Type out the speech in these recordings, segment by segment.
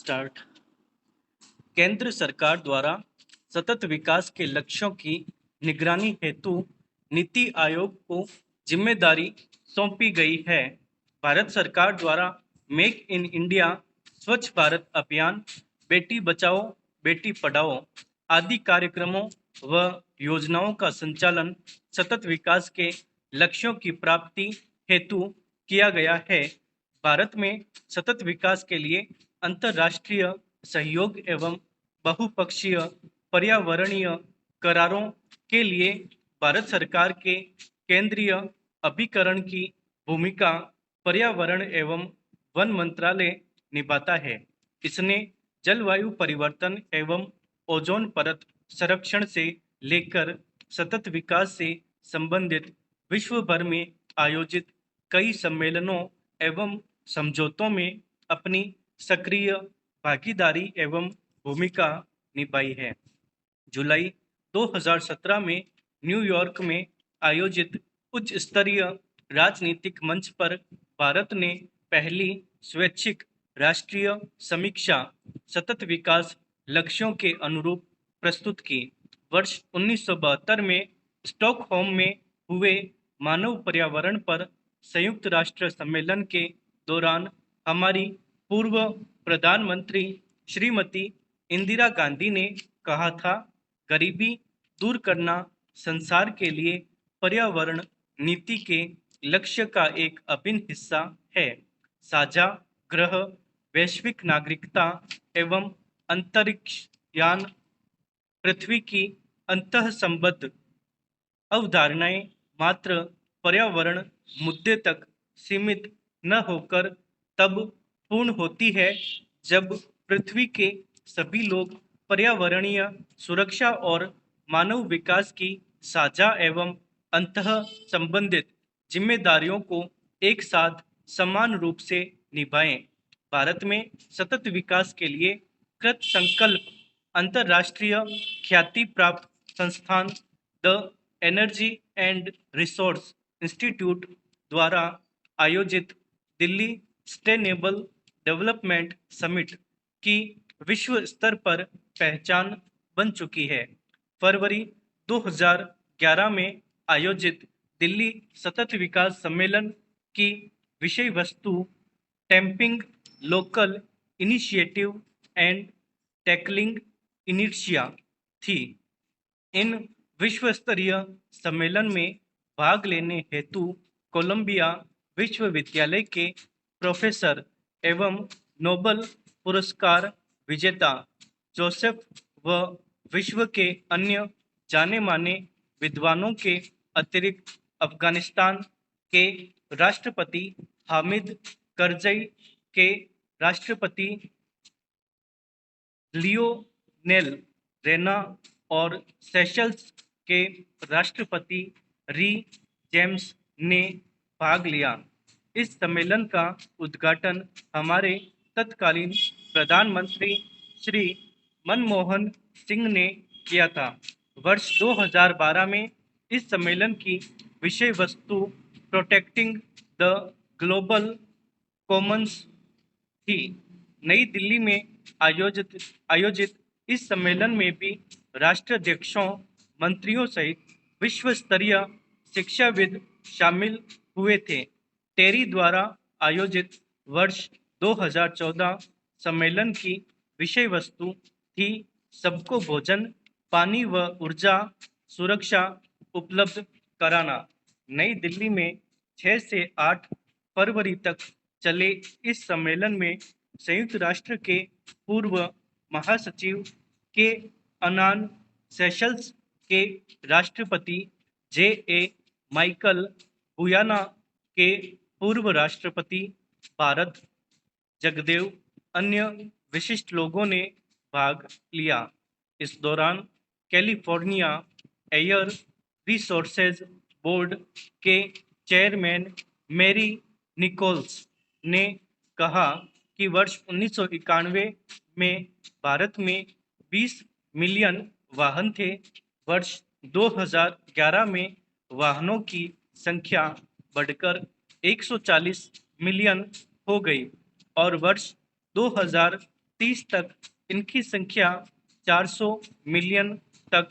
Start. केंद्र सरकार द्वारा सतत विकास के लक्ष्यों की निगरानी हेतु नीति आयोग को जिम्मेदारी सौंपी गई है। भारत सरकार द्वारा मेक इन इंडिया, स्वच्छ भारत अभियान, बेटी बचाओ बेटी पढ़ाओ आदि कार्यक्रमों व योजनाओं का संचालन सतत विकास के लक्ष्यों की प्राप्ति हेतु किया गया है। भारत में सतत विकास के लिए अंतर्राष्ट्रीय सहयोग एवं बहुपक्षीय पर्यावरणीय करारों के लिए भारत सरकार के केंद्रीय अभिकरण की भूमिका पर्यावरण एवं वन मंत्रालय निभाता है। इसने जलवायु परिवर्तन एवं ओजोन परत संरक्षण से लेकर सतत विकास से संबंधित विश्व भर में आयोजित कई सम्मेलनों एवं समझौतों में अपनी सक्रिय भागीदारी एवं भूमिका निभाई है। जुलाई 2017 में न्यूयॉर्क में आयोजित उच्च स्तरीय राजनीतिक मंच पर भारत ने पहली स्वैच्छिक राष्ट्रीय समीक्षा सतत विकास लक्ष्यों के अनुरूप प्रस्तुत की। वर्ष 1972 में स्टॉकहोम में हुए मानव पर्यावरण पर संयुक्त राष्ट्र सम्मेलन के दौरान हमारी पूर्व प्रधानमंत्री श्रीमती इंदिरा गांधी ने कहा था, गरीबी दूर करना संसार के लिए पर्यावरण नीति के लक्ष्य का एक अभिन्न हिस्सा है। साझा ग्रह, वैश्विक नागरिकता एवं अंतरिक्ष यान पृथ्वी की अंतःसंबद्ध अवधारणाएं मात्र पर्यावरण मुद्दे तक सीमित न होकर तब पूर्ण होती है जब पृथ्वी के सभी लोग पर्यावरणीय सुरक्षा और मानव विकास की साझा एवं अंतः संबंधित जिम्मेदारियों को एक साथ समान रूप से निभाएं। भारत में सतत विकास के लिए कृत संकल्प अंतर्राष्ट्रीय ख्याति प्राप्त संस्थान the energy and resource institute द्वारा आयोजित दिल्ली सस्टेनेबल डेवलपमेंट समिट की विश्व स्तर पर पहचान बन चुकी है। फरवरी 2011 में आयोजित दिल्ली सतत विकास सम्मेलन की विषय वस्तु टैम्पिंग लोकल इनिशिएटिव एंड टैकलिंग इनिशिया थी। इन विश्व स्तरीय सम्मेलन में भाग लेने हेतु कोलंबिया विश्वविद्यालय के प्रोफेसर एवं नोबल पुरस्कार विजेता जोसेफ व विश्व के अन्य जाने माने विद्वानों के अतिरिक्त अफगानिस्तान के राष्ट्रपति हामिद करजई के राष्ट्रपति लियोनेल रेना और सेशल्स के राष्ट्रपति री जेम्स ने भाग लिया। इस सम्मेलन का उद्घाटन हमारे तत्कालीन प्रधानमंत्री श्री मनमोहन सिंह ने किया था। वर्ष 2012 में इस सम्मेलन की विषय वस्तु प्रोटेक्टिंग द ग्लोबल कॉमन्स थी। नई दिल्ली में आयोजित इस सम्मेलन में भी राष्ट्राध्यक्षों, मंत्रियों सहित विश्व स्तरीय शिक्षाविद शामिल हुए थे। टेरी द्वारा आयोजित वर्ष 2014 सम्मेलन की विषय वस्तु थी सबको भोजन, पानी व ऊर्जा सुरक्षा उपलब्ध कराना। नई दिल्ली में 6 से 8 फरवरी तक चले इस सम्मेलन में संयुक्त राष्ट्र के पूर्व महासचिव के अनान, सेशल्स के राष्ट्रपति जे.ए. माइकल गुयाना के पूर्व राष्ट्रपति भारत जगदेव, अन्य विशिष्ट लोगों ने भाग लिया। इस दौरान कैलिफोर्निया एयर रिसोर्सेज बोर्ड के चेयरमैन मैरी निकोल्स ने कहा कि वर्ष 1991 में भारत में 20 मिलियन वाहन थे। वर्ष 2011 में वाहनों की संख्या बढ़कर 140 मिलियन हो गई और वर्ष 2030 तक इनकी संख्या 400 मिलियन तक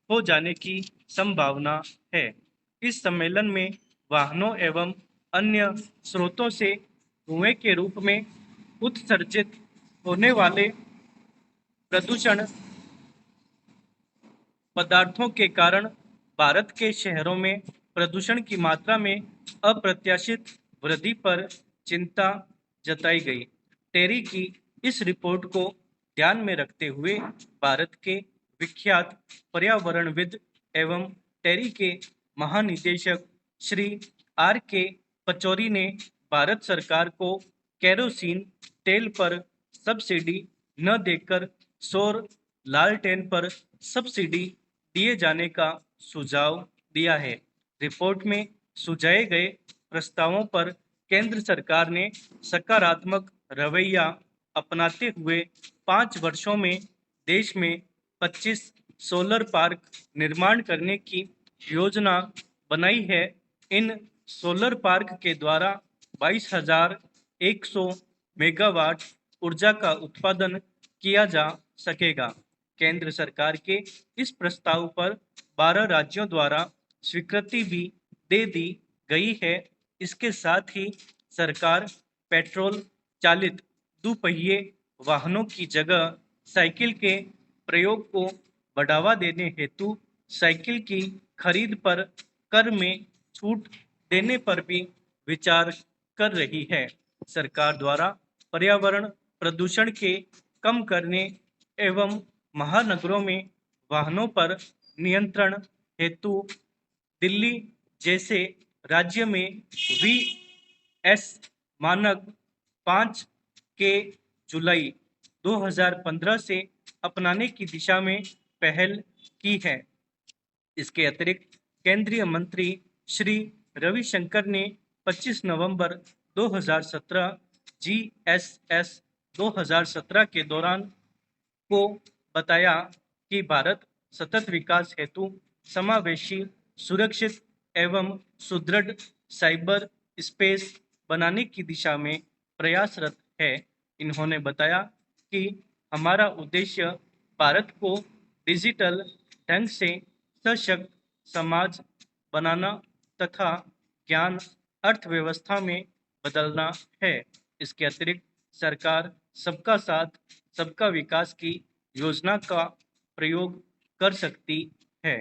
हो जाने की संभावना है। इस सम्मेलन में वाहनों एवं अन्य स्रोतों से धुएं के रूप में उत्सर्जित होने वाले प्रदूषण पदार्थों के कारण भारत के शहरों में प्रदूषण की मात्रा में अप्रत्याशित वृद्धि पर चिंता जताई गई। टेरी की इस रिपोर्ट को ध्यान में रखते हुए भारत के विख्यात पर्यावरणविद एवं टेरी के महानिदेशक श्री आर के पचौरी ने भारत सरकार को केरोसिन तेल पर सब्सिडी न देकर सौर लालटेन पर सब्सिडी दिए जाने का सुझाव दिया है। रिपोर्ट में सुझाए गए प्रस्तावों पर केंद्र सरकार ने सकारात्मक रवैया अपनाते हुए 5 वर्षों में देश में 25 सोलर पार्क निर्माण करने की योजना बनाई है। इन सोलर पार्क के द्वारा 22,100 मेगावाट ऊर्जा का उत्पादन किया जा सकेगा। केंद्र सरकार के इस प्रस्ताव पर 12 राज्यों द्वारा स्वीकृति भी दे दी गई है। इसके साथ ही सरकार पेट्रोल चालित दुपहिए वाहनों की जगह साइकिल के प्रयोग को बढ़ावा देने हेतु साइकिल की खरीद पर कर में छूट देने पर भी विचार कर रही है। सरकार द्वारा पर्यावरण प्रदूषण के कम करने एवं महानगरों में वाहनों पर नियंत्रण हेतु दिल्ली जैसे राज्य में वीएस मानक 5 के जुलाई 2015 से अपनाने की दिशा में पहल की है। इसके अतिरिक्त केंद्रीय मंत्री श्री रविशंकर ने 25 नवंबर 2017 जीएसएस 2017 के दौरान को बताया कि भारत सतत विकास हेतु समावेशी, सुरक्षित एवं सुदृढ़ साइबर स्पेस बनाने की दिशा में प्रयासरत है। इन्होंने बताया कि हमारा उद्देश्य भारत को डिजिटल ढंग से सशक्त समाज बनाना तथा ज्ञान अर्थव्यवस्था में बदलना है। इसके अतिरिक्त सरकार सबका साथ सबका विकास की योजना का प्रयोग कर सकती है।